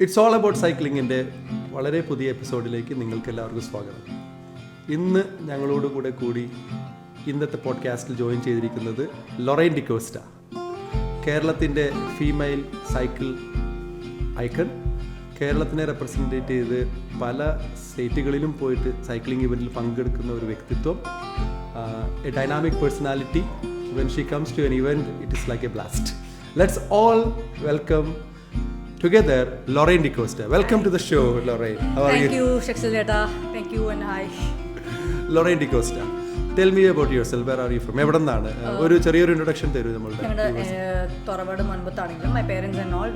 It's all about സൈക്ലിങ്ങിൻ്റെ വളരെ പുതിയ എപ്പിസോഡിലേക്ക് നിങ്ങൾക്ക് എല്ലാവർക്കും സ്വാഗതം. ഇന്ന് ഞങ്ങളോട് കൂടി ഇന്നത്തെ പോഡ്കാസ്റ്റിൽ ജോയിൻ ചെയ്തിരിക്കുന്നത് ലൊറൈൻ ഡിക്കോസ്റ്റ, കേരളത്തിൻ്റെ ഫീമെയിൽ സൈക്കിൾ ഐക്കൺ. കേരളത്തിനെ റെപ്രസെൻറ്റേറ്റ് ചെയ്ത് പല സ്റ്റേറ്റുകളിലും പോയിട്ട് സൈക്ലിംഗ് ഇവൻറ്റിൽ പങ്കെടുക്കുന്ന ഒരു വ്യക്തിത്വം, a dynamic personality. When she comes to an event it is like a blast. Let's all welcome together Lorraine D'Costa. Welcome to the show, Lorraine. How are you? Thank you, Shakshileta. Thank you and hi. Lorraine D'Costa, tell me about yourself. Where are you from? എവിടെന്നാണ്? ഒരു ചെറിയൊരു introduction തരൂ നമ്മളുടെ. Toravad Manbattanengilum. My parents and all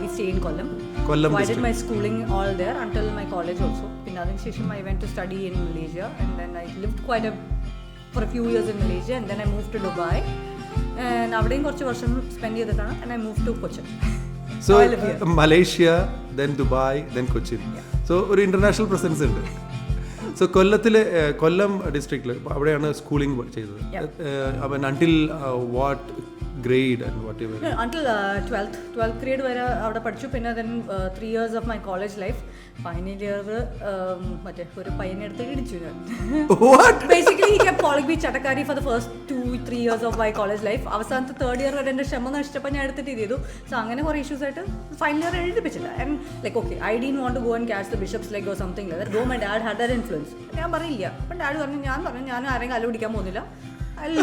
we stay in Kollam. Kollam. I did my schooling all there until my college also. In Adin I went to study in Malaysia and then I lived for a few years in Malaysia and then I moved to Dubai. And അവിടെയും കുറച്ച് വർഷം spend ചെയ്തിട്ടാണ് and I moved to Cochin. So Malaysia, then Dubai, then Cochin. So ഒരു international presence ഉണ്ട്. So കൊല്ലം ഡിസ്ട്രിക്റ്റിൽ അവിടെയാണ് schooling ചെയ്തത്. until what grade and whatever? Until 12th grade വരെ അവിടെ പഠിച്ചു. പിന്നെ then 3 years of my college life. Final year മറ്റേ ഒരു പയ്യനെ എടുത്ത് ഇടിച്ചു ഞാൻ. What? Basically he kept calling me ചട്ടക്കാരി for the first 2-3 years of my college life. അവസാനത്തെ 3rd year വരെ എൻ്റെ ക്ഷമ നഷ്ടപ്പോൾ ഞാൻ എടുത്തിട്ട് ചെയ്തു. സോ അങ്ങനെ കുറേ ഇഷ്യൂസ് ആയിട്ട് ഫൈനൽ ഇയർ എഴുതിപ്പിച്ചില്ല. And like okay, I didn't want to go and catch the bishop's leg or something like that. Though my dad had that influence. ഞാൻ പറയില്ല. അപ്പം ഡാഡ് പറഞ്ഞു ഞാൻ ആരെയും കാല് പിടിക്കാൻ പോകുന്നില്ല. I'll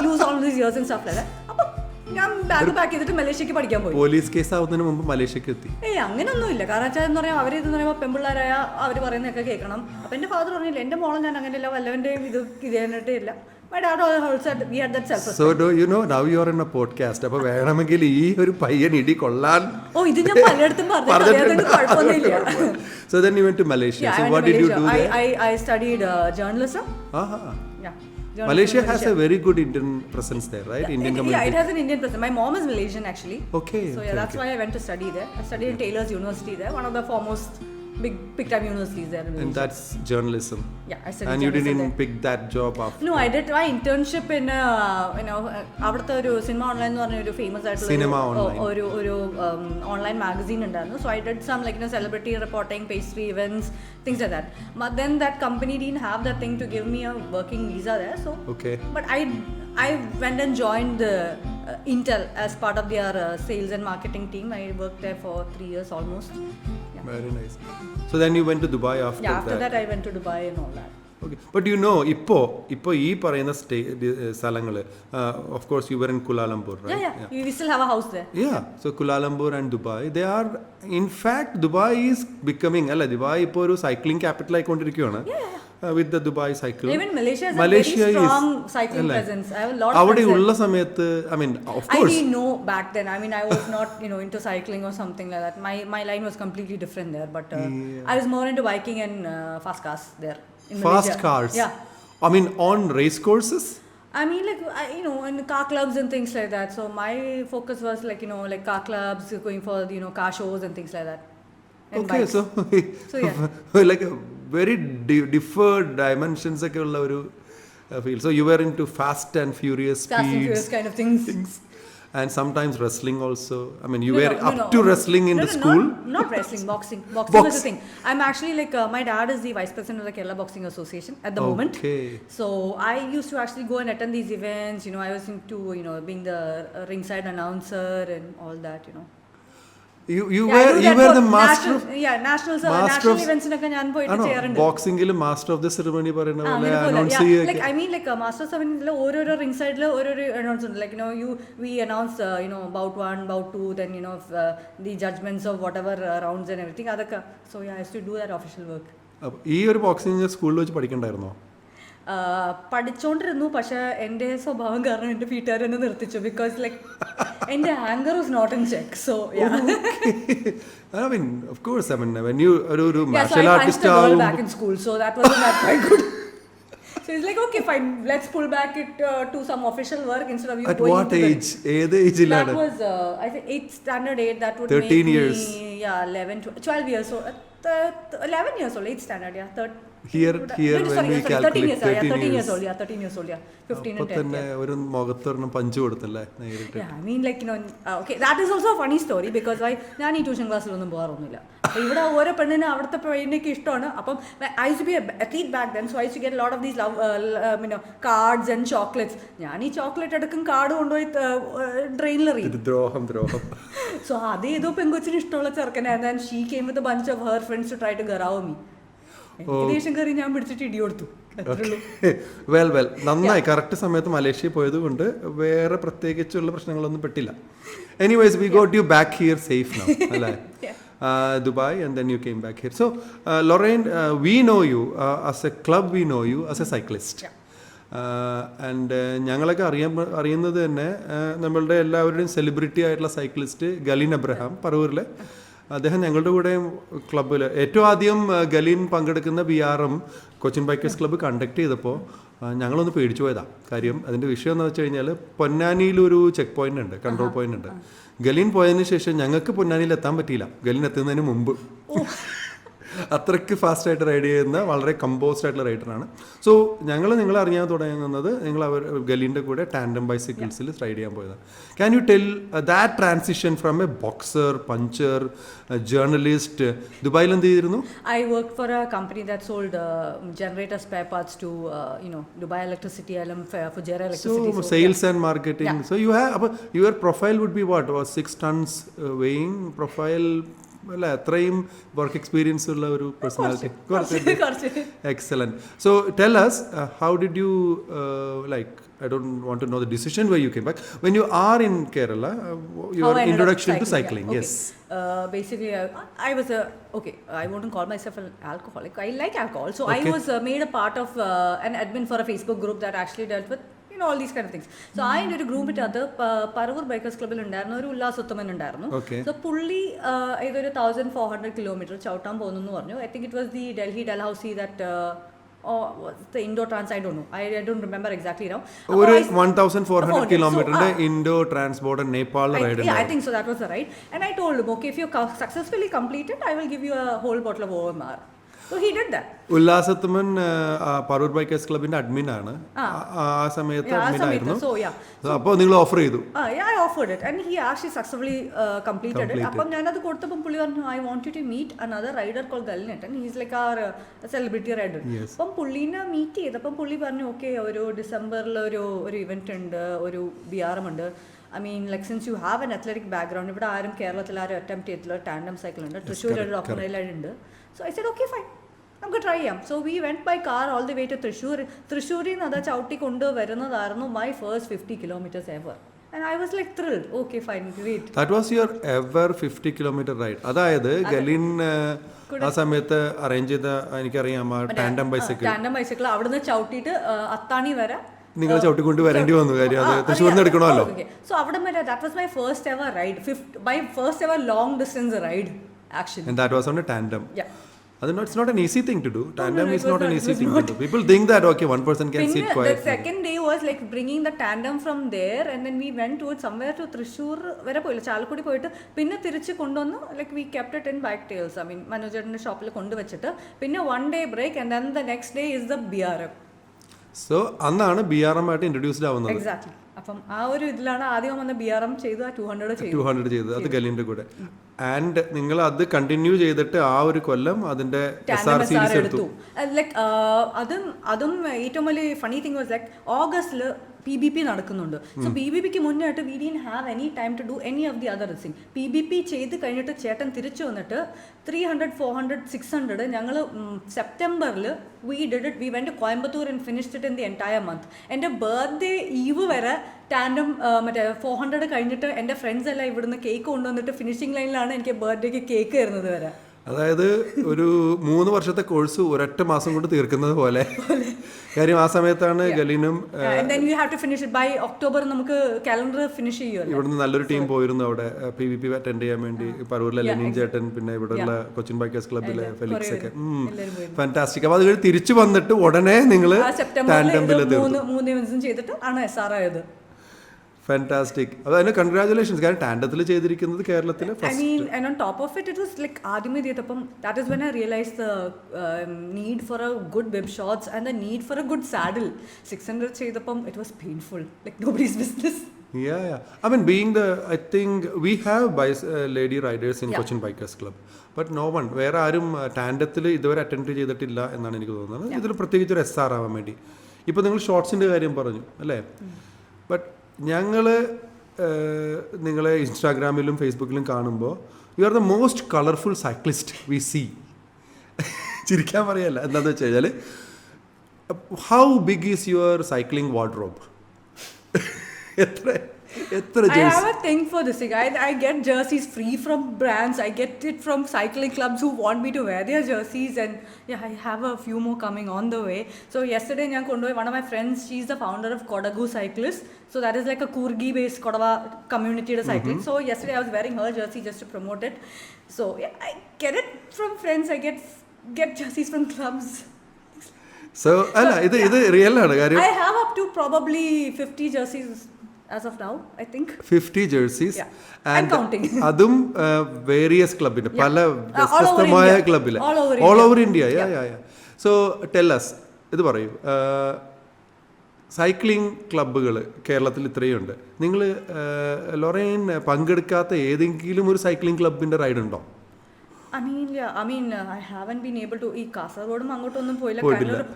lose all these years and stuff like that. അപ്പം ഞാൻ ബാഗ് പാക്ക് ചെയ്തിട്ട് മലേഷ്യക്ക് പഠിക്കാൻ പോയി. പോലീസ് കേസ് ആവുന്നതിന് മുമ്പ് മലേഷ്യക്ക് എത്തി. അങ്ങനെയൊന്നുമില്ല. കാരണം വെച്ചാൽ എന്ന് പറയാം അവരിതെന്ന് പറയുമ്പോൾ പെൺപിള്ളേരായ അവർ പറയുന്നതൊക്കെ കേൾക്കണം. അപ്പം എൻ്റെ ഫാദർ പറഞ്ഞില്ല എൻ്റെ മോളെ ഞാൻ അങ്ങനെയല്ല വല്ലവൻ്റെയും ഇത് ചെയ്യാനായിട്ടേ ഇല്ല. My dad also we had that self-respect. So do you know now you are in a podcast. അപ്പോൾ വേണമെങ്കിൽ ഈ ഒരു പയ്യൻ ഇടി കൊള്ളാൻ. ഇത് ഞാൻ പലയിടത്തും പറഞ്ഞിട്ടുണ്ട്. കുഴപ്പമൊന്നുമില്ല. So then you went to Malaysia. So what did you do there? I studied journalism. Yeah. Malaysia has a very good Indian presence there, right? Indian community. Yeah, it has an Indian presence. My mom is Malaysian actually. Okay. So yeah, that's why I went to study there. I studied in Taylor's University there, one of the foremost big time universities there in Malaysia. And that's journalism. Yeah, I studied. And you didn't pick that job after? No, I did my internship in അവിടുത്തെ ഒരു cinema online എന്ന് പറഞ്ഞ ഒരു famous ആയിട്ടുള്ള ഒരു online magazine ഉണ്ടായിരുന്നു. So I did some like celebrity reporting, pastry events, things like that. But then that company didn't have that thing to give me a working visa there. So okay. But I went and joined the Intel as part of their sales and marketing team. I worked there for 3 years almost. Yeah. Very nice. So then you went to Dubai after that? Yeah, after that I went to Dubai and all that. Okay. But you know, ഇപ്പോൾ ഈ പറയുന്ന സ്ഥലങ്ങൾ, of course you were in Kuala Lumpur, right? Yeah. We still have a house there. Yeah. So Kuala Lumpur and Dubai, they are, in fact, Dubai is becoming, Dubai ഇപ്പോൾ ഒരു cycling capital ആയിക്കൊണ്ടിരിക്കുകയാണ്. With the Dubai cycle. Even Malaysia has a very strong cycling presence. I have a lot of അവിടെ ഉള്ള സമയത്ത്, I mean, of course. I didn't know back then. I mean, I was not, into cycling or something like that. My line was completely different there. But I was more into biking and fast cars there in Malaysia. Fast cars? Yeah. I mean, on race courses? I mean, like, in car clubs and things like that. So my focus was like, like car clubs, going for, car shows and things like that. And okay, bikes. So yeah. Like a very different dimensions ഒക്കെ ഉള്ള ഒരു feel. So you were into fast and furious speeds. Fast and furious kind of things. And sometimes wrestling also. I mean, you were up to wrestling in the school? Not wrestling, boxing. Boxing was the thing. I'm actually like, my dad is the vice president of the Kerala Boxing Association at the moment. So I used to actually go and attend these events. I was into, being the ringside announcer and all that, You were the master of national events nokka njan poyittu cheyarundi. Boxing il master of the ceremony parayna pole announce cheya. Like I mean, like master of ceremony il oru ringside il oru announce undu. Like we announce bout 1, bout 2, then the judgments of whatever rounds and everything adakka. So yeah, I used to do that official work. ഈ ഒരു boxing സ്കൂളിൽ വെച്ച് പഠിക്കണ്ടായിരുന്നോ? പഠിച്ചോണ്ടിരുന്നു. പക്ഷെ എൻ്റെ സ്വഭാവം കാരണം എൻ്റെ വീട്ടുകാർ എന്നെ നിർത്തിച്ചു. ബിക്കോസ് ലൈക്ക് എൻ്റെ anchor was not in check. So I mean, of course, I mean, when you ഒരു martial artist ആവും back in school, so that wasn't that quite good. So it's like, okay, fine, let's pull back it to some official work instead of you at going what age? ഏത് ഏജിലാണ്? That was I think 8th standard 8. That would 13 make years. me 11 12 years old. 11 years old, 8th standard, yeah. Here when we calculate 13 years old, 15 അപ്പോൾ and 10. തന്നെ ഒരു മുഖത്തൊരെണ്ണം punch കൊടുത്തല്ലേ നേരിട്ട്. Yeah, I mean like, okay, that is also a funny story because ഞാൻ ഈ tuition ക്ലാസ്സിലൊന്നും പോകാറൊന്നുമില്ല. അപ്പോൾ ഇവിടെ ഓരോ പെണ്ണിന് അവിടുത്തെ പെണ്ണിനൊക്കെ ഇഷ്ടമാണ്. അപ്പം I used to be a athlete back then, so I used to get a lot of these cards and chocolates. ഞാൻ ഈ ചോക്ലേറ്റ് എടുക്കും കാർഡ് കൊണ്ടുപോയി ഡ്രെയിനിലെറിയും. ദ്രോഹം. So അതേതോ പെങ്കൊച്ചിന് ഇഷ്ടമുള്ള ചെറുക്കനായിരുന്നു, and she came with a bunch of her friends to try to garrow me. ദേഷ്യം കയറി ഞാൻ പിടിച്ചിട്ട് ഇടി കൊടുത്തു. വെൽ നന്നായി. കറക്റ്റ് സമയത്ത് മലേഷ്യ പോയത് കൊണ്ട് വേറെ പ്രത്യേകിച്ചുള്ള പ്രശ്നങ്ങളൊന്നും പെട്ടില്ല. Anyways we got you back here safe now, അല്ലേ? Dubai, and then you came back here. So Lorraine, we know you as a club, we know you as a cyclist. And ഞങ്ങളൊക്കെ അറിയുന്നത് തന്നെ നമ്മളുടെ എല്ലാവരുടെയും സെലിബ്രിറ്റി ആയിട്ടുള്ള cyclist ഗലീൻ Abraham പറവൂരിലെ. അദ്ദേഹം ഞങ്ങളുടെ കൂടെ ക്ലബ്ബിൽ ഏറ്റവും ആദ്യം ഗലീൻ പങ്കെടുക്കുന്ന BRM Cochin bikers club conduct ചെയ്തപ്പോൾ ഞങ്ങളൊന്ന് പേടിച്ചു പോയതാണ്. കാര്യം അതിൻ്റെ വിഷയം എന്ന് വെച്ച് കഴിഞ്ഞാൽ പൊന്നാനിയിലൊരു ചെക്ക് പോയിന്റ് ഉണ്ട്, കൺട്രോൾ പോയിന്റ് ഉണ്ട്. ഗലീൻ പോയതിന് ശേഷം ഞങ്ങൾക്ക് പൊന്നാനിയിൽ എത്താൻ പറ്റിയില്ല, ഗലീൻ എത്തുന്നതിന് മുമ്പ്. അത്രയ്ക്ക് ഫാസ്റ്റായിട്ട് റൈഡ് ചെയ്യുന്ന വളരെ കമ്പോസ്ഡ് ആയിട്ടുള്ള റൈഡറാണ്. സോ നിങ്ങൾ അറിയാൻ തുടങ്ങുന്നത് നിങ്ങൾ ഗലീൻ്റെ കൂടെ ടാൻഡം ബൈസിക്കിൾസിൽ റൈഡ് ചെയ്യാൻ പോയതാണ്. Can you tell that transition from A boxer, puncture, journalist? ദുബായിൽ എന്ത് ചെയ്തിരുന്നു? I worked for a company that sold generator spare parts to Dubai Electricity, for Jera Electricity. So sales and marketing. Yeah. So you have your profile would be what? Was 6 tons weighing profile? അല്ല, അത്രയും work experience ഉള്ള ഒരു personality. Excellent. So tell us, how did you I don't want to know the decision where you came back. When you are in Kerala, your introduction to cycling. Yeah. Okay. Yes. Basically, I was I wouldn't call myself an alcoholic. I like alcohol. So I was made a part of an admin for a Facebook group that actually dealt with all these kind of things. So I did a group with other Paravur Bikers Club ഉണ്ടായിരുന്നു, ഒരു ഉല്ലാസോത്തമൻ ഉണ്ടായിരുന്നു. So പുള്ളി ഇതൊരു 1400 kilometre ചവിട്ടാൻ പോകുന്നു എന്ന് പറഞ്ഞു. I think it was the Delhi-Dalhousie that the Indo Trans, I don't know. I don't remember exactly now. ഒരു 1400 കിലോമീറ്ററിന്റെ Indo trans border Nepal ride. Yeah, I think so, that was the ride. And I told him, okay, if you successfully complete it, I will give you a whole bottle of OMR. So he did that. ഉല്ലാസത്തമൻ Paravur bikers ക്ലബിന്റെ admin ആണ് ആ സമയത്ത്, admin ആയിരുന്നു. അപ്പോൾ നിങ്ങൾ offer ചെയ്തു? Yeah, I offered it and he actually successfully completed it. അപ്പം ഞാനത് കൊടുത്തപ്പോൾ പുള്ളി പറഞ്ഞു, I want you to meet another rider called Galnet, and he's like our celebrity rider. അപ്പം പുള്ളീനെ മീറ്റ് ചെയ്തപ്പം പുള്ളി പറഞ്ഞു, ഓക്കെ, ഒരു ഡിസംബറിൽ ഒരു ഇവന്റ് ഉണ്ട്, ഒരു BRM ഉണ്ട്. I mean, like, since you have an athletic background, ഇവിടെ ആരും കേരളത്തിൽ ആരും അറ്റംപ്റ്റ് ചെയ്തിട്ടുള്ള ടാൻഡം സൈക്കിൾ ഉണ്ട്, തൃശ്ശൂർ ഒരു ഡോക്ടറൈലൈഡ് ഉണ്ട്. So I said, okay, fine, നമുക്ക് ട്രൈ ചെയ്യാം. So we went by car all the way to തൃശ്ശൂരിൽ നിന്ന് അത് ചവിട്ടി കൊണ്ട് വരുന്നതായിരുന്നു my first 50 kilometres ever. And I was like thrilled. Okay, fine, great. That was your ever 50 kilometer ride. അതായത് ഗലീൻ ആ സമയത്ത് അറേഞ്ച് ചെയ്ത, എനിക്കറിയാം, ടാൻഡം ബൈസിക്കിൾ അവിടുന്ന് ചവിട്ടിയിട്ട് അത്താണി വരെ നിങ്ങൾ ചവിട്ടിക്കൊണ്ട് വരേണ്ടി വന്നു. കാര്യം അത് തൃശ്ശൂരിന് എടുക്കണമല്ലോ. സോ അവിടെ വരെ that was my first ever ride, my first ever long distance ride actually. And that was on a tandem. Yeah. It's not an easy thing to do. Tandem is not an easy thing to do. People think that, okay, one person can sit quietly. The second day was like bringing the tandem from there, and then we went towards somewhere to Thrissur vare poyilla, Chalakudi poyittu pinne tirichu kondonu, like we kept it in bike tails. I mean, Manojerne shop il kondu vechittu pinne one day break, and then the next day is the BRM. So annana BRM ആയിട്ട് introduced ആവുന്നത്. Exactly. അപ്പം ആ ഒരു ഇതിലാണ് ആദ്യം വന്ന BRM ചെയ്തു, 200 ചെയ്തു, അത് ഗലീൻ്റെ കൂടെ. ആൻഡ് നിങ്ങൾ അത് കണ്ടിന്യൂ ചെയ്തിട്ട് ആ ഒരു കൊല്ലം അതിന്റെ SR സീരീസ് എടുത്തു. ലൈക്ക് അതും ഏറ്റവും വലിയ ഫണി തിങ് വാസ് ലൈക്ക് ഓഗസ്റ്റിൽ PBP നടക്കുന്നുണ്ട്. സോ PBPക്ക് മുന്നായിട്ട് we didn't have any time to do any of the other thing. PBP ചെയ്ത് കഴിഞ്ഞിട്ട് ചേട്ടൻ തിരിച്ചു വന്നിട്ട് 300, 400, 600 ഞങ്ങൾ സെപ്റ്റംബറിൽ we did it. We went to Coimbatore and finished it in the entire month. എൻ്റെ ബർത്ത്ഡേ ഈവ് വരെ ടാൻഡം മറ്റേ 400 കഴിഞ്ഞിട്ട് എൻ്റെ ഫ്രണ്ട്സ് എല്ലാം ഇവിടുന്ന് കേക്ക് കൊണ്ടുവന്നിട്ട് ഫിനിഷിംഗ് ലൈനിലാണ് എനിക്ക് ബർത്ത്ഡേക്ക് കേക്ക് തരുന്നത് വരെ. അതായത് ഒരു 3 വർഷത്തെ കോഴ്സ് ഒരൊറ്റ മാസം കൊണ്ട് തീർക്കുന്നത് പോലെ. കാര്യം ആ സമയത്താണ് ഗലീനും ഒക്ടോബർ നമുക്ക് കാലണ്ടർ ഫിനിഷ് ചെയ്യുമല്ലോ. ഇവിടുന്ന് നല്ലൊരു ടീം പോയിരുന്നു അവിടെ PBP അറ്റൻഡ് ചെയ്യാൻ വേണ്ടി. പറവൂരിലെ ലെനിൻ ചേട്ടൻ, പിന്നെ ഇവിടെയുള്ള കൊച്ചിൻ ബൈക്കേഴ്സ് ക്ലബിലെ ഫെലിക്സ് ഒക്കെ. ഫാന്റാസ്റ്റിക്. അപ്പോൾ അത് തിരിച്ചു വന്നിട്ട് ഉടനെ നിങ്ങൾ ടാൻഡമിൽ മൂന്ന് ദിവസം ചെയ്തിട്ട് ആണ് SR ആയത്. ഫാന്റാസ്റ്റിക്. അതിന് കൺഗ്രാജുലേഷൻസ്. കാരണം ടാൻഡത്തിൽ ചെയ്തിരിക്കുന്നത് കേരളത്തിലെ I mean, and on top of it, it was like ആദ്യമേ ചെയ്തപ്പം that is when I realized the need for a good web shots and the need for a good saddle. 600 ചെയ്തപ്പം it was painful, like nobody's business. Yeah. I mean, I think we have lady riders in Cochin Bikers Club, but no one, വേറെ ആരും ടാൻഡത്തിൽ ഇതുവരെ attend ചെയ്തിട്ടില്ല എന്നാണ് എനിക്ക് തോന്നുന്നത്. ഇതിൽ പ്രത്യേകിച്ച് ഒരു SR ആവാൻ വേണ്ടി. ഇപ്പോൾ നിങ്ങൾ ഷോർട്സിൻ്റെ കാര്യം പറഞ്ഞു അല്ലേ? ബട്ട് ഞങ്ങൾ നിങ്ങളെ ഇൻസ്റ്റാഗ്രാമിലും ഫേസ്ബുക്കിലും കാണുമ്പോൾ you are the most colourful cyclist we see. ചിരിക്കാൻ പറയല്ല, എന്താണെന്ന് വെച്ച് കഴിഞ്ഞാൽ how big is your cycling wardrobe? I have a thing for this thing. I get jerseys free from brands. I get it from cycling clubs who want me to wear their jerseys, and yeah, I have a few more coming on the way. So yesterday one of my friends, she's the founder of Kodagu Cyclist. So that is like a Kurgi based Kodava community to cycling. So yesterday I was wearing her jersey just to promote it. So yeah, I get it from friends. I get jerseys from clubs. So ഇത് real ആണ് കാര്യം. I have up to probably 50 jerseys as of now, I think. 50 jerseys. Yeah. I'm counting. അതും various ക്ലബിന്റെ പല വ്യത്യസ്തമായ ക്ലബിലെ all over India. So tell us, ഇത് പറയൂ, സൈക്ലിംഗ് ക്ലബ്ബുകൾ കേരളത്തിൽ ഇത്രയുണ്ട്. നിങ്ങൾ ലൊറൈൻ പങ്കെടുക്കാത്ത ഏതെങ്കിലും ഒരു സൈക്ലിംഗ് ക്ലബിന്റെ റൈഡ് ഉണ്ടോ? I haven't been able to. ഈ കാസർഗോഡും അങ്ങോട്ടൊന്നും പോയില്ല.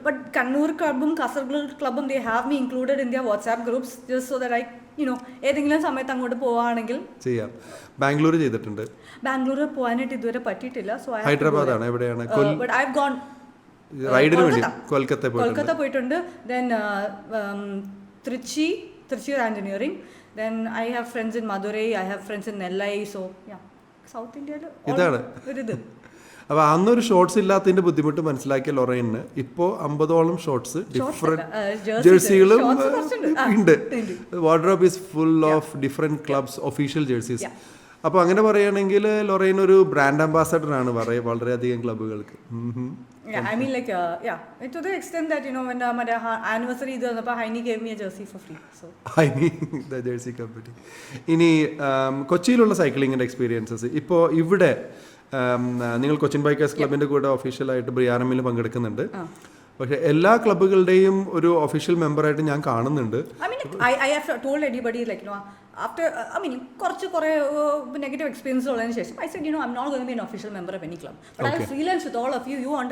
But Kannur ക്ലബും Kasaragod ക്ലബും they have me included in their WhatsApp groups just so that I ഏതെങ്കിലും സമയത്ത് അങ്ങോട്ട് പോവാണെങ്കിൽ ചെയ്യാം. ബാംഗ്ലൂർ ചെയ്തിട്ടുണ്ട്. ബാംഗ്ലൂർ പോകാനായിട്ട് ഇതുവരെ പറ്റിയിട്ടില്ല. സോ ഹൈദരാബാദ് ആണ് എവിടെയാണ്? But I've gone റൈഡിന് വേണ്ടി കൊൽക്കത്ത പോയിട്ടുണ്ട്. Then Trichy engineering. Then I have friends in Madurai. I have friends in Nellai. So yeah, south ഇന്ത്യയിൽ ഇതാണ്. അപ്പോൾ അന്നൊരു ഷോർട്സ് ഇല്ലാത്തതിന്റെ ബുദ്ധിമുട്ട് മനസ്സിലാക്കിയ ലൊറൈന് ഇപ്പോൾ 50ഓളം ഷോർട്സ് ഡിഫറെന്റ് ജേഴ്സികളും ഉണ്ട്. Wardrobe is full of different clubs official jerseys. അപ്പോൾ അങ്ങനെ പറയുകയാണെങ്കിൽ ലൊറൈൻ ഒരു ബ്രാൻഡ് അംബാസഡർ ആണ് വളരെയധികം ക്ലബ്ബുകൾക്ക്. to the extent that when my anniversary Heini gave me a jersey for free. So Heini, the jersey company. ഇനി കൊച്ചിയിലുള്ള സൈക്ലിങ്ങിന്റെ experiences ഇപ്പോൾ ഇവിടെ നിങ്ങൾ കൊച്ചിൻ ബൈക്കേഴ്സ് ക്ലബിന്റെ കൂടെ ഒഫീഷ്യലായിട്ട് BRM-ൽ പങ്കെടുക്കുന്നുണ്ട്. പക്ഷെ എല്ലാ ക്ലബ്ബുകളുടെയും ഒരു ഒഫീഷ്യൽ മെമ്പറായിട്ട് ഞാൻ കാണുന്നുണ്ട്. I have told anybody after കുറേ നെഗറ്റീവ് എക്സ്പീരിയൻസ് ഉള്ളതിന് ശേഷം I said I'm not going to be an official member of any club, but I'll freelance with all of you. You want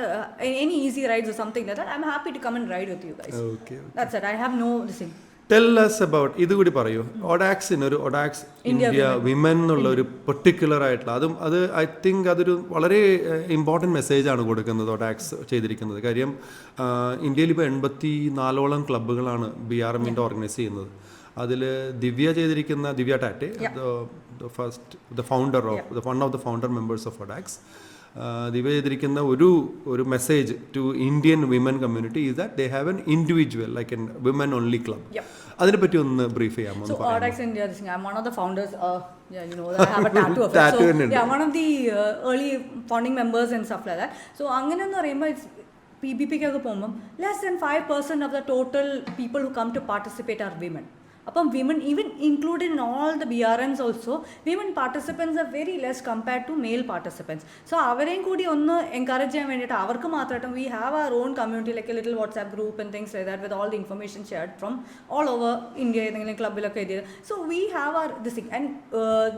any easy rides or something like that, I'm happy to come and ride with you guys. Okay. That's it. I have no thing. Tell us about ഇത് കൂടി പറയൂ. ഒഡാക്സ് India women എന്നുള്ള ഒരു particular ആയിട്ടുള്ള അത് I think അതൊരു വളരെ important മെസ്സേജാണ് കൊടുക്കുന്നത് ഒഡാക്സ് ചെയ്തിരിക്കുന്നത്. കാര്യം ഇന്ത്യയിൽ ഇപ്പോൾ 84ഓളം ക്ലബ്ബുകളാണ് BRM-ന്റെ ഓർഗനൈസ് ചെയ്യുന്നത്. അതിൽ Divya Tate, one of the founder members of Audax, Divya ചെയ്തിരിക്കുന്ന ഒരു message to Indian women community is that they have an individual like an women only club. അതിനെ പറ്റി ഒന്ന് ബ്രീഫ് ചെയ്യാമോ? So Odax India, I'm one of the founders. I have a tattoo of it. So one of the early founding members and stuff like that. So അങ്ങനെ എന്ന് പറയുമ്പോൾ PBP-ക്കൊക്കെ പോകുമ്പം less than 5% of the total people who come to participate are women. അപ്പം women, even included in all the BRMs also, women participants are very less compared to male participants. So അവരെയും കൂടി ഒന്ന് encourage ചെയ്യാൻ വേണ്ടിയിട്ട് അവർക്ക് മാത്രമായിട്ടും we have our own community, like a little WhatsApp group and things like that, with all the information shared from all over India, ഏതെങ്കിലും ക്ലബിലൊക്കെ എഴുതിയത്. So we have our this thing and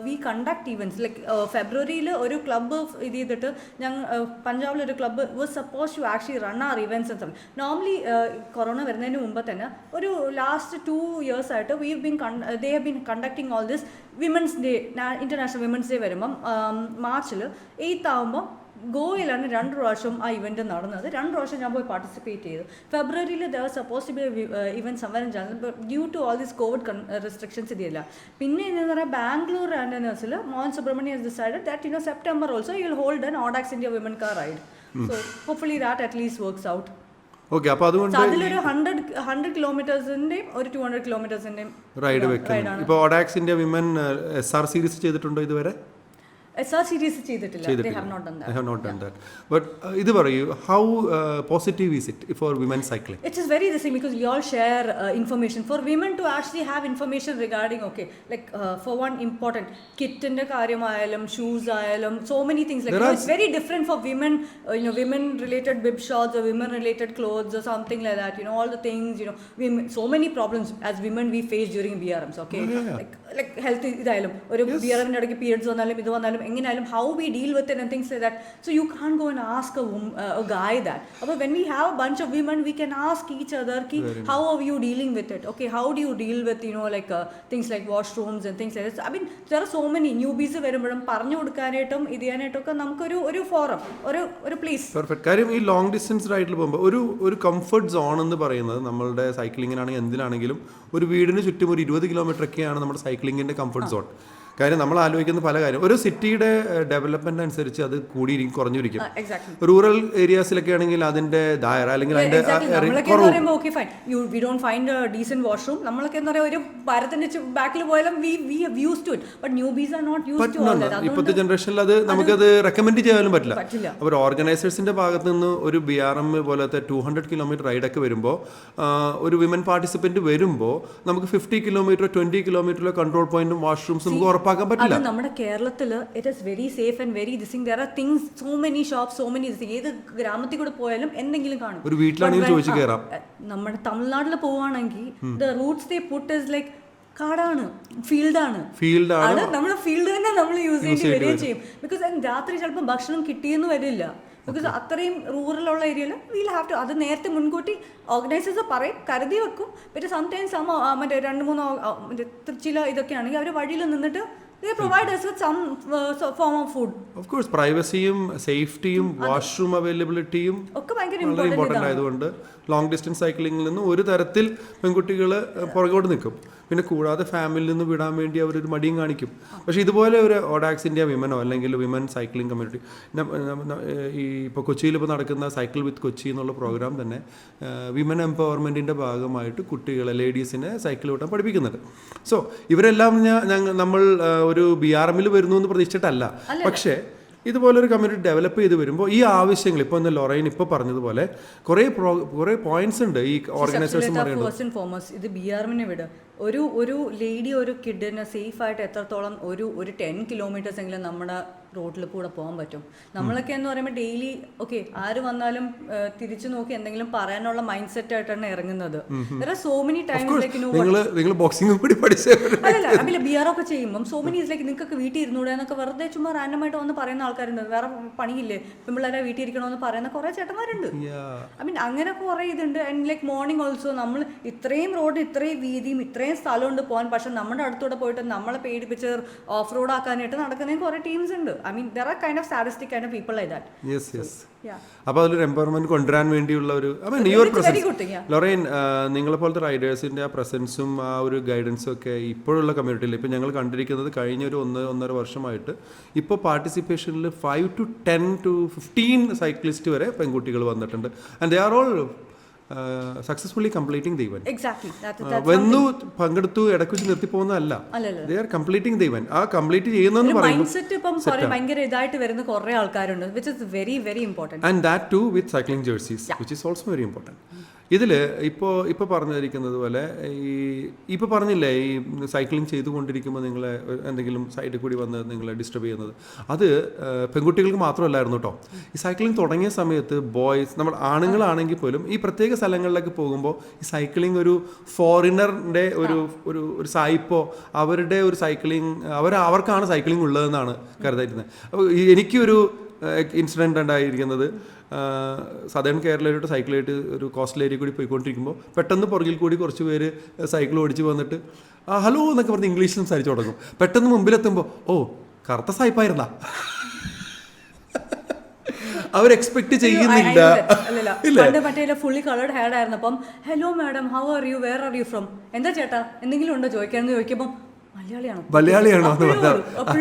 we conduct events like ഫെബ്രുവരിയിൽ ഒരു club ഇത് ചെയ്തിട്ട് പഞ്ചാബിലൊരു club was supposed to actually run our events and stuff. Normally corona വരുന്നതിന് മുമ്പ് തന്നെ ഒരു ലാസ്റ്റ് 2 years ആയിട്ട് they have been conducting all this Women's Day, International Women's Day വരുമ്പം മാർച്ചിൽ 8th ആകുമ്പോൾ ഗോവയിലാണ് 2 പ്രാവശ്യം ആ ഇവൻറ്റ് നടന്നത്. 2 പ്രാവശ്യം ഞാൻ പോയി പാർട്ടിസിപ്പേറ്റ് ചെയ്തു. ഫെബ്രുവരിയിൽ there was supposed to be event somewhere in January, but due to all these COVID restrictions ഇതില്ല. പിന്നെ എന്ന് പറഞ്ഞാൽ ബാംഗ്ലൂർ ആൻഡേഴ്സിൽ Mohan Subramaniam has decided that September also he will hold an Odax India women car ride. So hopefully that at least works out. Okay. അപ്പോൾ അതുകൊണ്ട് അതിലൊരു 100 കിലോമീറ്റേഴ്സിന്റെയും ഒരു 200 കിലോമീറ്റേഴ്സിന്റെയും ride വെക്കണം. ഇപ്പോൾ ഒഡാക്സ് ഇന്ത്യ വിമൻ SR സീരീസ് ചെയ്തിട്ടുണ്ടോ ഇതുവരെ? SR series ചെയ്തിട്ടില്ല. They have not done that. They have not done that. But ഇത് പറയൂ, how positive is it for women cycling? It is very the same because we all share information. For women to actually have information regarding, okay, like for one important kitന്റെ കാര്യമായാലും shoes ആയാലും so many things like it's very different for women, women related bib shots or women related clothes or something like that, all the things, women, so many problems as women we face during BRMs, okay? Like health ഇതായാലും ഒരു BRMന്റെ ഇടയ്ക്ക് periods വന്നാലും ഇത് വന്നാലും എങ്ങനെയായാലും how we deal with it and things like that. So you can't go and ask a guy that. But when we have a bunch of women, we can ask each other, how are you dealing with it? Okay, how do you deal with, like things like washrooms and things like that. I mean, there are so many newbies വരുമ്പോഴും പറഞ്ഞു കൊടുക്കാനായിട്ടും ഇത് ചെയ്യാനായിട്ടൊക്കെ നമുക്കൊരു forum, ഒരു place. Perfect. കാര്യം ഈ long distance റൈഡിൽ പോകുമ്പോൾ ഒരു comfort zone എന്ന് പറയുന്നത് നമ്മളുടെ സൈക്ലിങ്ങിനാണെങ്കിൽ എന്തിനാണെങ്കിലും ഒരു വീടിന് ചുറ്റും ഒരു 20 കിലോമീറ്റർ ഒക്കെയാണ് നമ്മുടെ സൈക്ലിങ്ങിൻ്റെ കംഫർട്ട് സോൺ. കാര്യം നമ്മൾ ആലോചിക്കുന്ന പല കാര്യം ഒരു സിറ്റിയുടെ ഡെവലപ്മെന്റ് അനുസരിച്ച് അത് കൂടിയിരിക്കും കുറഞ്ഞിരിക്കും. റൂറൽ ഏരിയാസിലൊക്കെ ആണെങ്കിൽ അതിന്റെ ദായറ അല്ലെങ്കിൽ അതിന്റെ ഇപ്പോഴത്തെ ജനറേഷനിൽ അത് നമുക്കത് റെക്കമെൻഡ് ചെയ്യാനും പറ്റില്ല. അപ്പോൾ ഓർഗനൈസേഴ്സിന്റെ ഭാഗത്ത് നിന്ന് ഒരു BRM പോലത്തെ 200 കിലോമീറ്റർ റൈഡൊക്കെ വരുമ്പോൾ ഒരു വിമൻ പാർട്ടിസിപ്പന്റ് വരുമ്പോൾ നമുക്ക് 50 കിലോമീറ്റർ 20 കിലോമീറ്ററിലെ കൺട്രോൾ പോയിന്റും വാഷ്റൂംസും നമുക്ക് ഉറപ്പാക്കാൻ പറ്റില്ല. നമ്മുടെ കേരളത്തിൽ it is very safe and very this thing. There are things, so many shops, so many this thing. ഏത് ഗ്രാമത്തിൽ കൂടെ പോയാലും എന്തെങ്കിലും കാണും. ഒരു വീട്ടിലാണെങ്കിൽ ചോദിച്ചു കയറാം. നമ്മുടെ തമിഴ്നാട്ടിൽ പോവാണെങ്കിൽ the routes they put is like കാടാണ്, ഫീൽഡാണ്. നമ്മുടെ ഫീൽഡ് തന്നെ നമ്മൾ യൂസ് ചെയ്യേണ്ടി വരികയും ചെയ്യും. ബിക്കോസ് രാത്രി ചിലപ്പോൾ ഭക്ഷണം കിട്ടിയെന്ന് വരില്ല. ബിക്കോസ് അത്രയും റൂറലുള്ള ഏരിയയിൽ വീൽ ഹാവ് ടു, അത് നേരത്തെ മുൻകൂട്ടി ഓർഗനൈസേഴ്സ് പറയും, കരുതി വെക്കും. പിന്നെ സംടൈംസ് മറ്റേ 2-3 തൃച്ചില ഇതൊക്കെ ആണെങ്കിൽ അവർ വഴിയിൽ നിന്നിട്ട് they provide us with some form of food. Of course, privacyയും സേഫ്റ്റിയും വാഷ്റൂം അവൈലബിലിറ്റിയും ഒക്കെ ഭയങ്കര ഇമ്പോർട്ടൻ്റ് ആയതുകൊണ്ട് ലോങ് ഡിസ്റ്റൻസ് സൈക്ലിങ്ങിൽ നിന്ന് ഒരു തരത്തിൽ പെൺകുട്ടികൾ പുറകോട്ട് നിൽക്കും. പിന്നെ കൂടാതെ ഫാമിലിയിൽ നിന്ന് വിടാൻ വേണ്ടി അവരൊരു മടിയും കാണിക്കും. പക്ഷേ ഇതുപോലെ ഒരു ഓഡാക്സ് ഇന്ത്യ വിമനോ അല്ലെങ്കിൽ വിമൻ സൈക്ലിംഗ് കമ്മ്യൂണിറ്റി, ഈ ഇപ്പോൾ കൊച്ചിയിൽ ഇപ്പോൾ നടക്കുന്ന സൈക്കിൾ വിത്ത് കൊച്ചി എന്നുള്ള പ്രോഗ്രാം തന്നെ വിമൻ എംപവർമെൻറ്റിൻ്റെ ഭാഗമായിട്ട് കുട്ടികളെ, ലേഡീസിനെ സൈക്കിൾ വിട്ടാൻ പഠിപ്പിക്കുന്നുണ്ട്. സോ ഇവരെല്ലാം നമ്മൾ ഒരു BRMൽ വരുന്നു എന്ന് പ്രതീക്ഷിച്ചിട്ടല്ല. പക്ഷേ ഇതുപോലൊരു കമ്മ്യൂണിറ്റി ഡെവലപ്പ് ചെയ്ത് വരുമ്പോൾ ഈ ആവശ്യങ്ങൾ ഇപ്പോൾ ഇന്ന് ലൊറൈൻ ഇപ്പോൾ പറഞ്ഞതുപോലെ കുറേ പോയിന്റ്സ് ഉണ്ട് ഈ ഓർഗനൈസേഴ്സും പറയുന്നത്. ഫസ്റ്റ് ആൻഡ് ഫോർമോസ്റ്റ് ഇത് BRMനെ വിട്. ഒരു ലേഡി ഒരു കിഡിന് സേഫായിട്ട് എത്രത്തോളം ഒരു 10 കിലോമീറ്റേഴ്സ് എങ്കിലും നമ്മുടെ റോഡിൽ കൂടെ പോകാൻ പറ്റും. നമ്മളൊക്കെ എന്ന് പറയുമ്പോൾ ഡെയിലി ഓക്കെ ആര് വന്നാലും തിരിച്ചു നോക്കി എന്തെങ്കിലും പറയാനുള്ള മൈൻഡ് സെറ്റ് ആയിട്ടാണ് ഇറങ്ങുന്നത്. സോ മെനി ടൈംസ് അല്ല BR ഒക്കെ ചെയ്യുമ്പോൾ സോ മെനി ലൈക്ക് നിങ്ങൾക്ക് വീട്ടിൽ ഇരുന്നൂടെ എന്നൊക്കെ വെറുതെ ചുമ്മാ റാൻഡമായിട്ട് വന്ന് പറയുന്ന ആൾക്കാരുണ്ട്. വേറെ പണിയില്ലേ, പെൺപിള്ളേരെ വീട്ടിൽ ഇരിക്കണമെന്ന് പറയുന്ന കുറേ ചേട്ടന്മാരുണ്ട്. ഐ മീൻ അങ്ങനെ കുറേ ഇതുണ്ട്. ആൻഡ് ലൈക്ക് മോർണിംഗ് ഓൾസോ നമ്മൾ ഇത്രയും റോഡ് ഇത്രയും വീതിയും ഇത്രയും സ്ഥലമുണ്ട് പോകാൻ, പക്ഷെ നമ്മുടെ അടുത്തൂടെ പോയിട്ട് നമ്മളെ പേടിപ്പിച്ച് ഓഫ് റോഡ് ആക്കാനായിട്ട് നടക്കുന്ന കുറേ ടീംസ് ഉണ്ട്. I mean, there are kind of sadistic kind of people like that. Yes. അപ്പോൾ അതിലൊരു എംപവർമെന്റ് കൊണ്ടുവരാൻ വേണ്ടിയുള്ള ഒരു ലൊറൈൻ, നിങ്ങളെ പോലത്തെ റൈഡേഴ്സിന്റെ ആ പ്രസൻസും ആ ഒരു ഗൈഡൻസും ഒക്കെ ഇപ്പോഴുള്ള കമ്മ്യൂണിറ്റിയിൽ ഇപ്പോൾ ഞങ്ങൾ കണ്ടിരിക്കുന്നത് കഴിഞ്ഞ ഒരു 1.5 വർഷമായിട്ട് ഇപ്പോൾ പാർട്ടിസിപ്പേഷനിൽ 5 to 10 to 15 സൈക്ലിസ്റ്റ് വരെ പെൺകുട്ടികൾ വന്നിട്ടുണ്ട്. And they are all successfully completing the event. വന്നു പങ്കെടുത്തു ഇടയ്ക്ക് വെച്ച് നിർത്തി പോകുന്നതല്ല, they are completing the event. ആ കംപ്ലീറ്റ് ചെയ്യുന്നതെന്ന് പറയുന്നത് ഭയങ്കര ഇതായിട്ട് വരുന്ന കുറേ ആൾക്കാരുണ്ട്, which is very very important. And that too with cycling jerseys, which is also very important. ഇതിൽ ഇപ്പോൾ പറഞ്ഞിരിക്കുന്നത് പോലെ ഇപ്പോൾ പറഞ്ഞില്ലേ ഈ സൈക്ലിംഗ് ചെയ്തുകൊണ്ടിരിക്കുമ്പോൾ നിങ്ങളെ എന്തെങ്കിലും സൈഡിൽ കൂടി വന്ന് നിങ്ങളെ ഡിസ്റ്റർബ് ചെയ്യുന്നത്, അത് പെൺകുട്ടികൾക്ക് മാത്രമല്ലായിരുന്നു കേട്ടോ. ഈ സൈക്ലിംഗ് തുടങ്ങിയ സമയത്ത് ബോയ്സ്, നമ്മൾ ആണുങ്ങളാണെങ്കിൽ പോലും ഈ പ്രത്യേക സ്ഥലങ്ങളിലേക്ക് പോകുമ്പോൾ ഈ സൈക്ലിംഗ് ഒരു ഫോറിനറിൻ്റെ ഒരു സായിപ്പോ അവരുടെ ഒരു സൈക്ലിംഗ് അവർക്കാണ് സൈക്ലിംഗ് ഉള്ളതെന്നാണ് കരുതായിരുന്നത്. അപ്പോൾ എനിക്കൊരു ഇൻസിഡൻ്റ് ഉണ്ടായിരിക്കുന്നത്, സദേൺ കേരളയിലോട്ട് സൈക്കിളായിട്ട് ഒരു കോസ്റ്റൽ ഏരിയ കൂടി പോയിക്കൊണ്ടിരിക്കുമ്പോൾ പെട്ടെന്ന് പുറകിൽ കൂടി കുറച്ച് പേര് സൈക്കിൾ ഓടിച്ച് വന്നിട്ട് ഹലോ എന്നൊക്കെ പറഞ്ഞ് ഇംഗ്ലീഷ് സംസാരിച്ച് തുടങ്ങും. പെട്ടെന്ന് മുമ്പിലെത്തുമ്പോൾ ഓ കറുത്ത സായിപ്പായിരുന്നാ, അവർ എക്സ്പെക്ട് ചെയ്യുന്നില്ല. ഫുള്ളി കളർഡ് ഹെയർ ആയിരുന്നു. അപ്പം hello madam, how are you, where are you from, എന്താ ചേട്ടാ എന്തെങ്കിലും ഉണ്ടോ ചോദിക്കാമെന്ന് ചോദിക്കുമ്പോൾ മലയാളിയാണോ എന്ന് പറഞ്ഞാൽ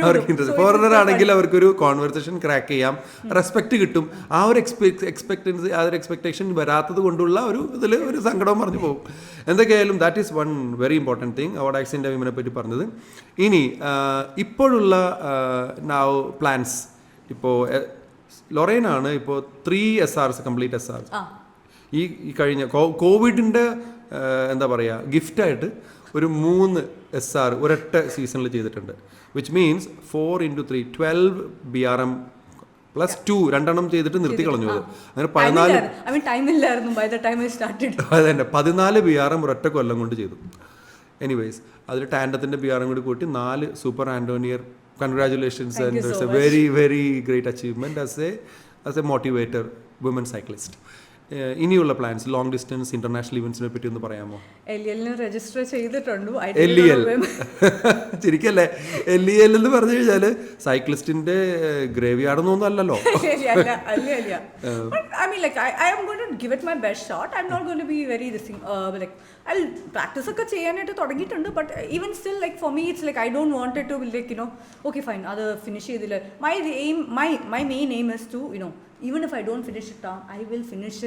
അവർക്ക് ഇൻട്രസ്റ്റ്. ഫോറിനർ ആണെങ്കിൽ അവർക്കൊരു കോൺവെർസേഷൻ ക്രാക്ക് ചെയ്യാം, റെസ്പെക്ട് കിട്ടും. ആ ഒരു എക്സ്പെക്ടൻസി, ആ ഒരു എക്സ്പെക്ടേഷൻ വരാത്തത് കൊണ്ടുള്ള ഒരു ഇതിൽ ഒരു സങ്കടവും പറഞ്ഞു പോകും. എന്തൊക്കെയായാലും that is one very important thing award ആക്സിൻ്റെ വിമനെ പറ്റി പറഞ്ഞത്. ഇനി ഇപ്പോഴുള്ള പ്ലാൻസ്, ഇപ്പോൾ ലൊറൈനാണ് ഇപ്പോൾ 3 SRs കംപ്ലീറ്റ് SRs ഈ കഴിഞ്ഞ കോവിഡിൻ്റെ എന്താ പറയുക ഗിഫ്റ്റായിട്ട് ഒരു 3 SR ഒരൊറ്റ സീസണിൽ ചെയ്തിട്ടുണ്ട്. Which means 4x3 12 BRM plus 2 രണ്ടെണ്ണം ചെയ്തിട്ട് നിർത്തി കളഞ്ഞു. അങ്ങനെ 14 അതന്നെ 14 BRM ഒരൊറ്റ കൊല്ലം കൊണ്ട് ചെയ്തു. എനിവേസ് അതിൽ ടാൻഡത്തിൻ്റെ BRM കൂടി കൂട്ടി 4 super randonneur. Congratulations and it's a very very great achievement as a motivator woman cyclist. ഇനിയുള്ള പ്ലാൻസ്, ലോങ് ഡിസ്റ്റൻസ് ഇന്റർനാഷണൽ ഇവന്റ്സിനെ പറ്റി ഒന്ന് പറയാമോ? രജിസ്റ്റർ ചെയ്തിട്ടുണ്ട്. ശരിക്കല്ലേ LEL എന്ന് പറഞ്ഞു കഴിഞ്ഞാൽ സൈക്ലിസ്റ്റിന്റെ ഗ്രേവ് യാർഡൊന്നും അല്ലല്ലോ. പ്രാക്ടീസ് ഒക്കെ ചെയ്യാനായിട്ട് തുടങ്ങിയിട്ടുണ്ട്. But even still like for me it's like I don't wanted to like you know okay fine അത് ഫിനിഷ് ചെയ്തില്ല. My main aim is to you know even if I don't finish it, I will finish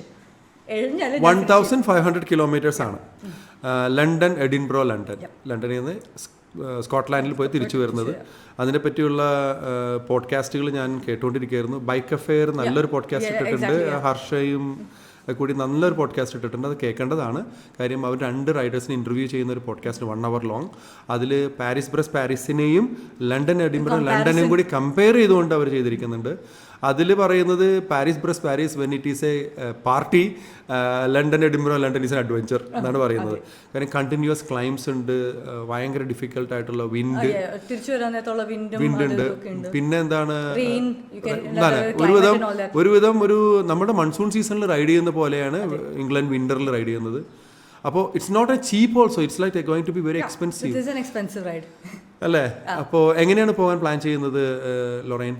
it. 1500 kilometers ആണ്. London, Edinburgh, ലണ്ടനിൽ നിന്ന് സ്കോട്ട്ലാൻഡിൽ പോയി തിരിച്ചു വരുന്നത്. അതിനെ പറ്റിയുള്ള പോഡ്കാസ്റ്റുകൾ ഞാൻ കേട്ടുകൊണ്ടിരിക്കുകയായിരുന്നു. ബൈക്ക് അഫെയർ നല്ലൊരു പോഡ്കാസ്റ്റ് ഇട്ടിട്ടുണ്ട്, ഹർഷയും കൂടി നല്ലൊരു പോഡ്കാസ്റ്റ് ഇട്ടിട്ടുണ്ട്. അത് കേൾക്കേണ്ടതാണ്. കാര്യം അവർ 2 റൈഡേഴ്സിനെ ഇൻ്റർവ്യൂ ചെയ്യുന്ന ഒരു പോഡ്കാസ്റ്റ് 1 hour ലോങ്. അതിൽ പാരീസിനെയും ലണ്ടൻ എഡിൻബറോ ലണ്ടനെയും കൂടി കമ്പയർ ചെയ്തുകൊണ്ട് അവർ ചെയ്തിരിക്കുന്നുണ്ട്. അതിൽ പറയുന്നത് Paris when it is A party, London Edinburgh London is N adventure എന്നാണ് പറയുന്നത്. കാരണം കണ്ടിന്യൂസ് ക്ലൈംസ് ഉണ്ട്, ഭയങ്കര ഡിഫിക്കൽട്ട് ആയിട്ടുള്ള വിൻഡ് ഉണ്ട്. പിന്നെ എന്താണ് ഒരുവിധം ഒരു നമ്മുടെ മൺസൂൺ സീസണിൽ റൈഡ് ചെയ്യുന്ന പോലെയാണ് ഇംഗ്ലണ്ട് വിന്ററിൽ റൈഡ് ചെയ്യുന്നത്. അപ്പോൾ it's not a cheap also, it's like going to be very expensive അല്ലേ? അപ്പോൾ എങ്ങനെയാണ് പോകാൻ പ്ലാൻ ചെയ്യുന്നത് ലൊറൈൻ?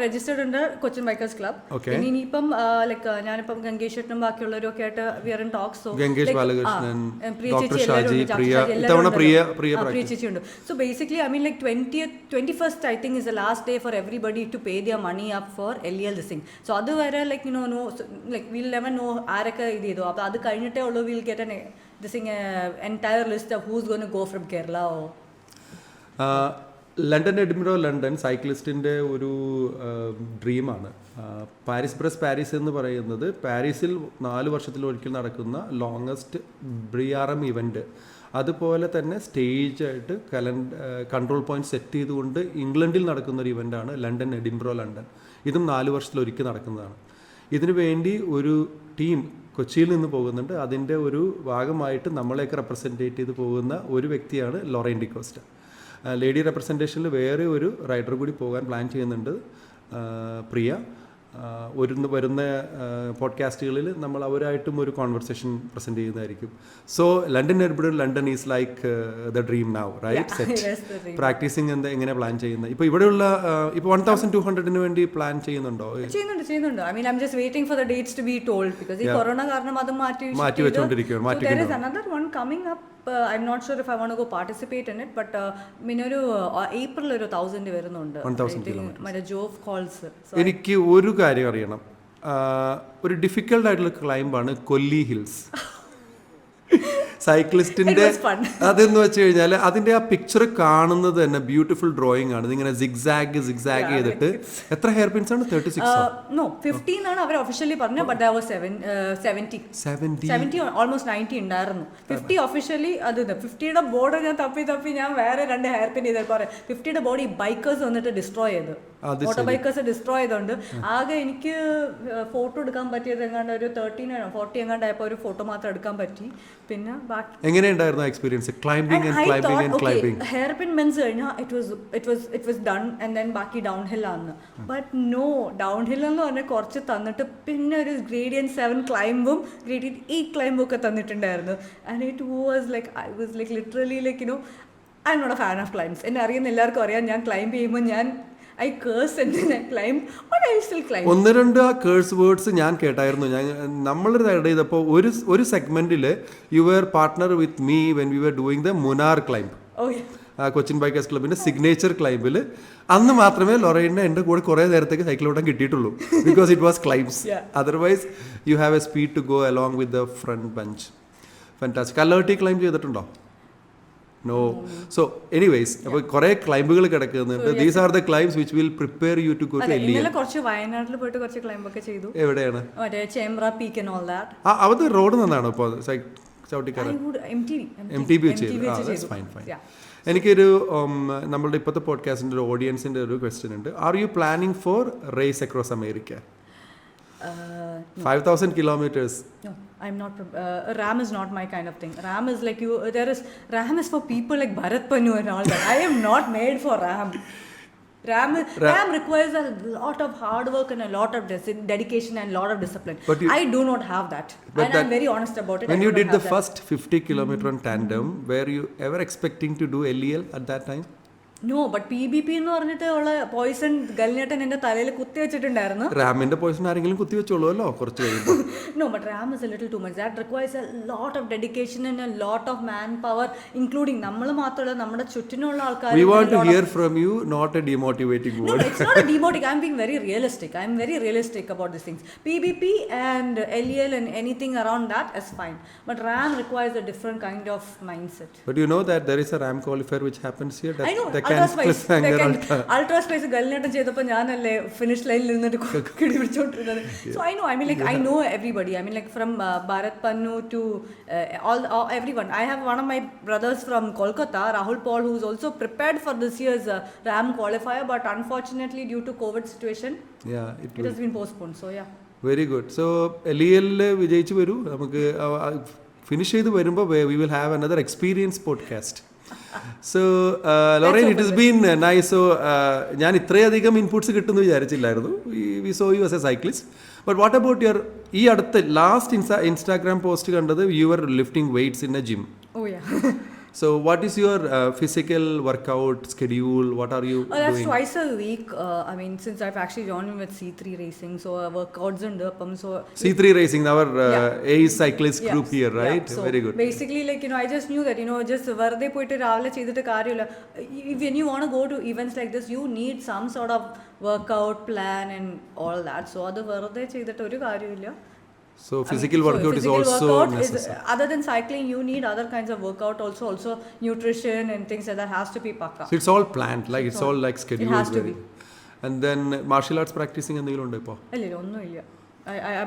രജിസ്റ്റർഡ് ഉണ്ട് കൊച്ചിൻ ബൈക്കേഴ്സ് ക്ലബ്. ഇനിയിപ്പം ലൈക്ക് ഞാനിപ്പം ഗംഗേഷ് ചേട്ടനും ബാക്കിയുള്ളവരും ഒക്കെ ആയിട്ട് we are in talks. Gangesh Balakrishnan, doctor Shaji, Priya ചേച്ചി ഉണ്ട്. So basically I mean like 21st I think is the last day for everybody to pay their money up for LEL this thing. So അതുവരെ like you know like will never know ആരൊക്കെ ഇത് ചെയ്തു. അപ്പോൾ അത് കഴിഞ്ഞിട്ടേ ഉള്ളൂ will get an this thing entire list of who's going to go from Kerala. London Edinburgh London സൈക്ലിസ്റ്റിൻ്റെ ഒരു ഡ്രീമാണ്. പാരീസ് എന്ന് പറയുന്നത് പാരീസിൽ 4 വർഷത്തിലൊരിക്കൽ നടക്കുന്ന ലോങ്ങസ്റ്റ് BRM ഇവൻറ്റ്. അതുപോലെ തന്നെ സ്റ്റേജായിട്ട് കൺട്രോൾ പോയിന്റ് സെറ്റ് ചെയ്തുകൊണ്ട് ഇംഗ്ലണ്ടിൽ നടക്കുന്ന ഒരു ഇവൻ്റാണ് ലണ്ടൻ എഡിൻബറോ ലണ്ടൻ. ഇതും 4 വർഷത്തിലൊരിക്കൽ നടക്കുന്നതാണ്. ഇതിനു വേണ്ടി ഒരു ടീം കൊച്ചിയിൽ നിന്ന് പോകുന്നുണ്ട്. അതിൻ്റെ ഒരു ഭാഗമായിട്ട് നമ്മളെയൊക്കെ റെപ്രസെൻറ്റേറ്റ് ചെയ്ത് പോകുന്ന ഒരു വ്യക്തിയാണ് ലൊറൈൻ ഡിക്കോസ്റ്റ. ലേഡി റെപ്രസെൻറ്റേഷനിൽ വേറെ ഒരു റൈഡർ കൂടി പോകാൻ പ്ലാൻ ചെയ്യുന്നുണ്ട്, പ്രിയ. വരുന്ന പോഡ്കാസ്റ്റുകളിൽ നമ്മൾ അവരായിട്ടും ഒരു കോൺവെർസേഷൻ പ്രസൻറ്റ് ചെയ്യുന്നതായിരിക്കും. So London Edinburgh London is like the dream now, right? Set practising എങ്ങനെ പ്ലാൻ ചെയ്യുന്നത്? ഇപ്പോൾ ഇവിടെയുള്ള ഇപ്പോൾ 1200 വേണ്ടി പ്ലാൻ ചെയ്യുന്നുണ്ടോ? ചെയ്യുന്നുണ്ട്. I mean I am just waiting for the dates to be told because ഈ കൊറോണ കാരണം അത് മാറ്റി വെച്ചുകൊണ്ടിരിക്കുകയാണ്. There is another one coming up. I'm not sure if I want to go participate in it, but ഒരു April ഒരു 1000 വരുന്നുണ്ട്. മറ്റേ ജോഫ് calls. എനിക്ക് ഒരു കാര്യം അറിയണം. ഒരു ഡിഫിക്കൽട്ട് ആയിട്ടുള്ള ക്ലൈംബാണ് കൊല്ലി ഹിൽസ്. സൈക്ലിസ്റ്റിന്റെ അതെന്ന് വെച്ച് കഴിഞ്ഞാൽ അതിന്റെ ആ പിക്ചർ കാണുന്നത് തന്നെ ബ്യൂട്ടിഫുൾ ഡ്രോയിങ് ആണ്. ഇങ്ങനെ സിഗ്സാഗ് ചെയ്തിട്ട് എത്ര ഹെയർ പിൻസ് ആണ്? 36 15 ആണ് അവർ ഒഫീഷ്യലി പറഞ്ഞത്. ബട്ട് ദാറ്റ് വാസ് 70 ഓൾമോസ്റ്റ് 90 ഉണ്ടായിരുന്നു. 50 ഒഫീഷ്യലി. അത് 50യുടെ ബോർഡ് ഞാൻ തപ്പി ഞാൻ വേറെ 2 ഹെയർ പിൻ ചെയ്ത് പറയാം. 50യുടെ ബോർഡ് ഈ ബൈക്കേഴ്സ് വന്നിട്ട് ഡിസ്ട്രോയ് ചെയ്തു. മോട്ടോർ ബൈക്കേഴ്സ് ഡിസ്ട്രോയ് ചെയ്തോണ്ട് ആകെ എനിക്ക് ഫോട്ടോ എടുക്കാൻ പറ്റിയത് എങ്ങാണ്ട് ഒരു 40 എങ്ങാണ്ടായപ്പോൾ ഒരു ഫോട്ടോ മാത്രം എടുക്കാൻ പറ്റി. പിന്നെ എങ്ങനെയുണ്ടായിരുന്നു experience climbing and climbing? Hairpin bends കഴിഞ്ഞാൽ it was done and then ബാക്കി ഡൗൺ ഹിൽ ആണ്. ബട്ട് നോ, ഡൗൺ ഹിൽ എന്ന് പറഞ്ഞാൽ കുറച്ച് തന്നിട്ട് പിന്നെ ഒരു ഗ്രേഡിയൻറ്റ് 7 ക്ലൈംബും ഗ്രേഡിയൻറ്റ് 8 ക്ലൈംബും ഒക്കെ തന്നിട്ടുണ്ടായിരുന്നു. And it was like I was like literally like you know I'm not a fan of climbs. എന്നെ അറിയുന്ന എല്ലാവർക്കും അറിയാം, ഞാൻ ക്ലൈംബ് ചെയ്യുമ്പോൾ ഞാൻ I curse and then I climb, but I still climb. 1-2 ആ കേഴ്സ് വേർഡ്സ് ഞാൻ കേട്ടായിരുന്നു. നമ്മൾ ആഡ് ചെയ്തപ്പോൾ ഒരു സെഗ്മെന്റിൽ you were partner with me when we were doing the Munnar climb. Oh yeah. Cochin bikers ക്ലബിന്റെ സിഗ്നേച്ചർ ക്ലൈംബിൽ അന്ന് മാത്രമേ ലൊറൈനെ എൻ്റെ കൂടെ കുറേ നേരത്തേക്ക് സൈക്കിൾ ഓടാൻ കിട്ടിയിട്ടുള്ളൂ. Because it was climbs. Otherwise you have a speed to go along with the front bunch. Fantastic. അലേർട്ടി ക്ലൈംബ് ചെയ്തിട്ടുണ്ടോ? നോ. സോ എനിവേസ്, അപ്പോൾ കുറേ ക്ലൈംബുകൾ കിടക്കുന്നുണ്ട്. These are the climbs which will prepare you to go to L E L. ഇന്നലെ കുറച്ച് വയനാട്ടിൽ പോയിട്ട് കുറച്ച് ക്ലൈംബ് ഒക്കെ ചെയ്തു. എവിടെയാണ്? മറ്റേ Chembra peak and all that. അത് റോഡ് നന്നാണോ ഇപ്പോൾ ചവിട്ടിക്കാരൻ? MTB ചെയ്തു. ഫൈൻ. എനിക്കൊരു നമ്മളുടെ ഇപ്പോഴത്തെ പോഡ്കാസ്റ്റിൻ്റെ ഒരു ഓഡിയൻസിൻ്റെ ഒരു ക്വസ്റ്റ്യൻ ഉണ്ട്. Are you planning for race across America? 5,000 kilometers. No, I'm not. Ram is not my kind of thing. Ram is like you. Ram is for people like Bharat Panu and all that. I am not made for Ram. Ram requires a lot of hard work and a lot of dedication and a lot of discipline. I do not have that. And I'm very honest about it. When you did the first 50 kilometer on tandem, were you ever expecting to do LEL at that time? No, but PBP എന്ന് പറഞ്ഞിട്ട് ഉള്ള Poisson ഗൽനേട്ടൻ എന്റെ തലയിൽ കുത്തി വെച്ചിട്ടുണ്ടായിരുന്നു. റാമിന്റെ Poisson ആരെങ്കിലും കുത്തി വെച്ചോളൂല്ലോ കുറച്ച് കഴിയുമ്പോൾ. No, but Ram is a little too much. That requires a lot of dedication and a lot of manpower, including നമ്മൾ മാത്രമല്ല നമ്മുടെ ചുറ്റിനുള്ള ആൾക്കാർ. We want to hear from you, not a demotivating word. No, it's not a demotivating. I'm being very realistic. I'm very realistic about these things. PBP and LEL and anything around that is fine. But Ram requires a different kind of mindset. But you know that there is a Ram qualifier which happens here. I know. Ultra space ഗൽനേട്ടൻ ചെയ്തപ്പോൾ ഞാനല്ലേ finish ലൈനിൽ നിന്നിട്ട് കിടി പിടിച്ചോണ്ടിരുന്നത്. So I know everybody. I mean like from Bharat Pannu to all everyone. I have one of my brothers from Kolkata, Rahul Paul, who's also prepared for this year's Ram qualifier, but unfortunately due to COVID situation, it has been postponed. So yeah. Very good. So LEL വിജയിച്ചു വരൂ. നമുക്ക് finish ചെയ്ത് വരുമ്പോൾ we will have another experience podcast. So Lorraine, it has been nice. So ഞാൻ ഇത്രയധികം inputs കിട്ടുമെന്ന് വിചാരിച്ചില്ലായിരുന്നു. We saw you as a cyclist. But what about your ഈ അടുത്ത ലാസ്റ്റ് ഇൻസ്റ്റാഗ്രാം പോസ്റ്റ് കണ്ടത് you were lifting weights in a gym. Oh yeah. So what is your physical workout schedule? What are you that's doing? Twice a week. I mean, since I've actually joined with C3 Racing, so workouts and so C3 Racing, our ace cyclist group here, right? So very good. Basically, like I just knew that just varde poite raavile cheyidittu karyalla. When you want to go to events like this, you need some sort of workout plan and all that. So adu varde cheyidittu oru karyalla. So physical workout is also necessary. Other than cycling, you need other kinds of workout also nutrition and things like that has to be pakka. So it's all planned, like it's all like scheduled. It has to be. And then martial arts practicing എന്തെങ്കിലും ഉണ്ടോ ഇപ്പോൾ? ഇല്ല ഒന്നും ഇല്ല.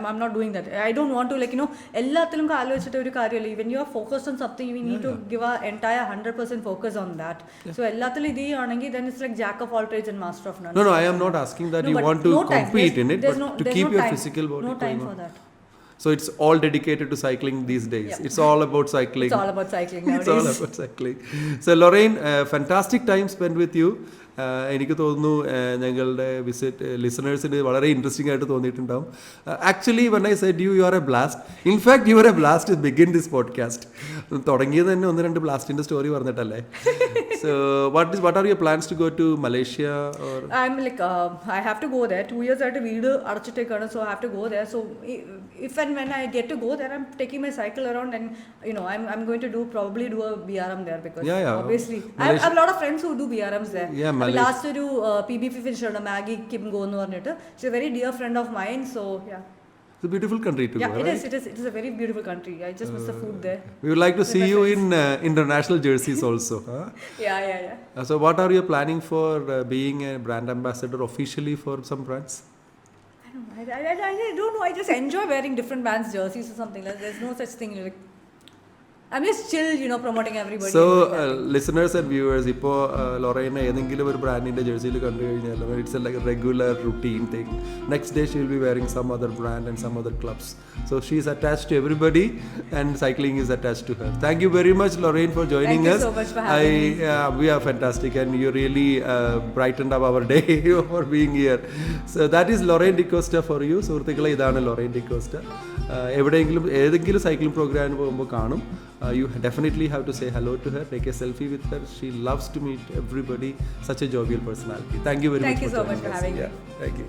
I'm not doing that. I don't want to എല്ലാത്തിലും കാല് വെച്ചിട്ട് ഒരു കാര്യമില്ല. When you are focused on something, you need to give our entire 100% focus on that. So എല്ലാത്തിലും ഇത് ആണെങ്കിൽ then it's like jack of all trades and master of none. No, I am not asking that you want to compete in it, but to keep your physical body going. No time for that. So it's all dedicated to cycling these days. It's all about cycling. It's all about cycling nowadays. It's all about cycling. So Lorraine, fantastic time spent with you. എനിക്ക് തോന്നുന്നു ഞങ്ങളുടെ ലിസണേഴ്സിന് വളരെ interesting ആയിട്ട് തോന്നിയിട്ടുണ്ടാവും. Actually when I said you are a blast, in fact you are a blast to begin this podcast. തുടങ്ങിയത് തന്നെ 1-2 ബ്ലാസ്റ്റിന്റെ story പറഞ്ഞിട്ടല്ലേ. So what are your plans to go to Malaysia or? I'm like I have to go there. 2 years ആയിട്ട് വീട് അടച്ചിട്ടേക്കാണ്, so I have to go there. So if and when I get to go there, I'm taking my cycle around and I'm going to probably do a BRM there because obviously I have a lot of friends who do BRMs there. Last ഒരു PBP finish ഉണ്ട് Maggi കിംഗോ എന്ന് പറഞ്ഞിട്ട്. She's a very dear friend of mine, so yeah. It's a beautiful country to go, right? It is a very beautiful country. I just miss the food there. We would like to see you in international jerseys also. Yeah. So what are you planning for being a brand ambassador officially for some brands? I don't know. I just enjoy wearing different brands' jerseys or something. There's no such thing like. I'm just chill, promoting everybody. So, listeners and viewers, ഇപ്പോൾ ലൊറൈനെ ഏതെങ്കിലും ഒരു ബ്രാൻഡിൻ്റെ ജേഴ്സിയിൽ കണ്ടു കഴിഞ്ഞാൽ it's like a regular routine thing. Next day she will be wearing some other brand and some other clubs. So she is attached to everybody and cycling is attached to her. Thank you very much, Lorraine, for joining us. Thank you so much for having me. We are fantastic and you really brightened up our day for being here. So that is Lorraine D'Costa for you. സുഹൃത്തുക്കളെ, ഇതാണ് Lorraine D'Costa. ഏതെങ്കിലും cycling പ്രോഗ്രാമിന് പോകുമ്പോൾ കാണും. You definitely have to say hello to her, take a selfie with her. She loves to meet everybody. Such a jovial personality. Thank you very much. Thank you so much for having me. Thank you.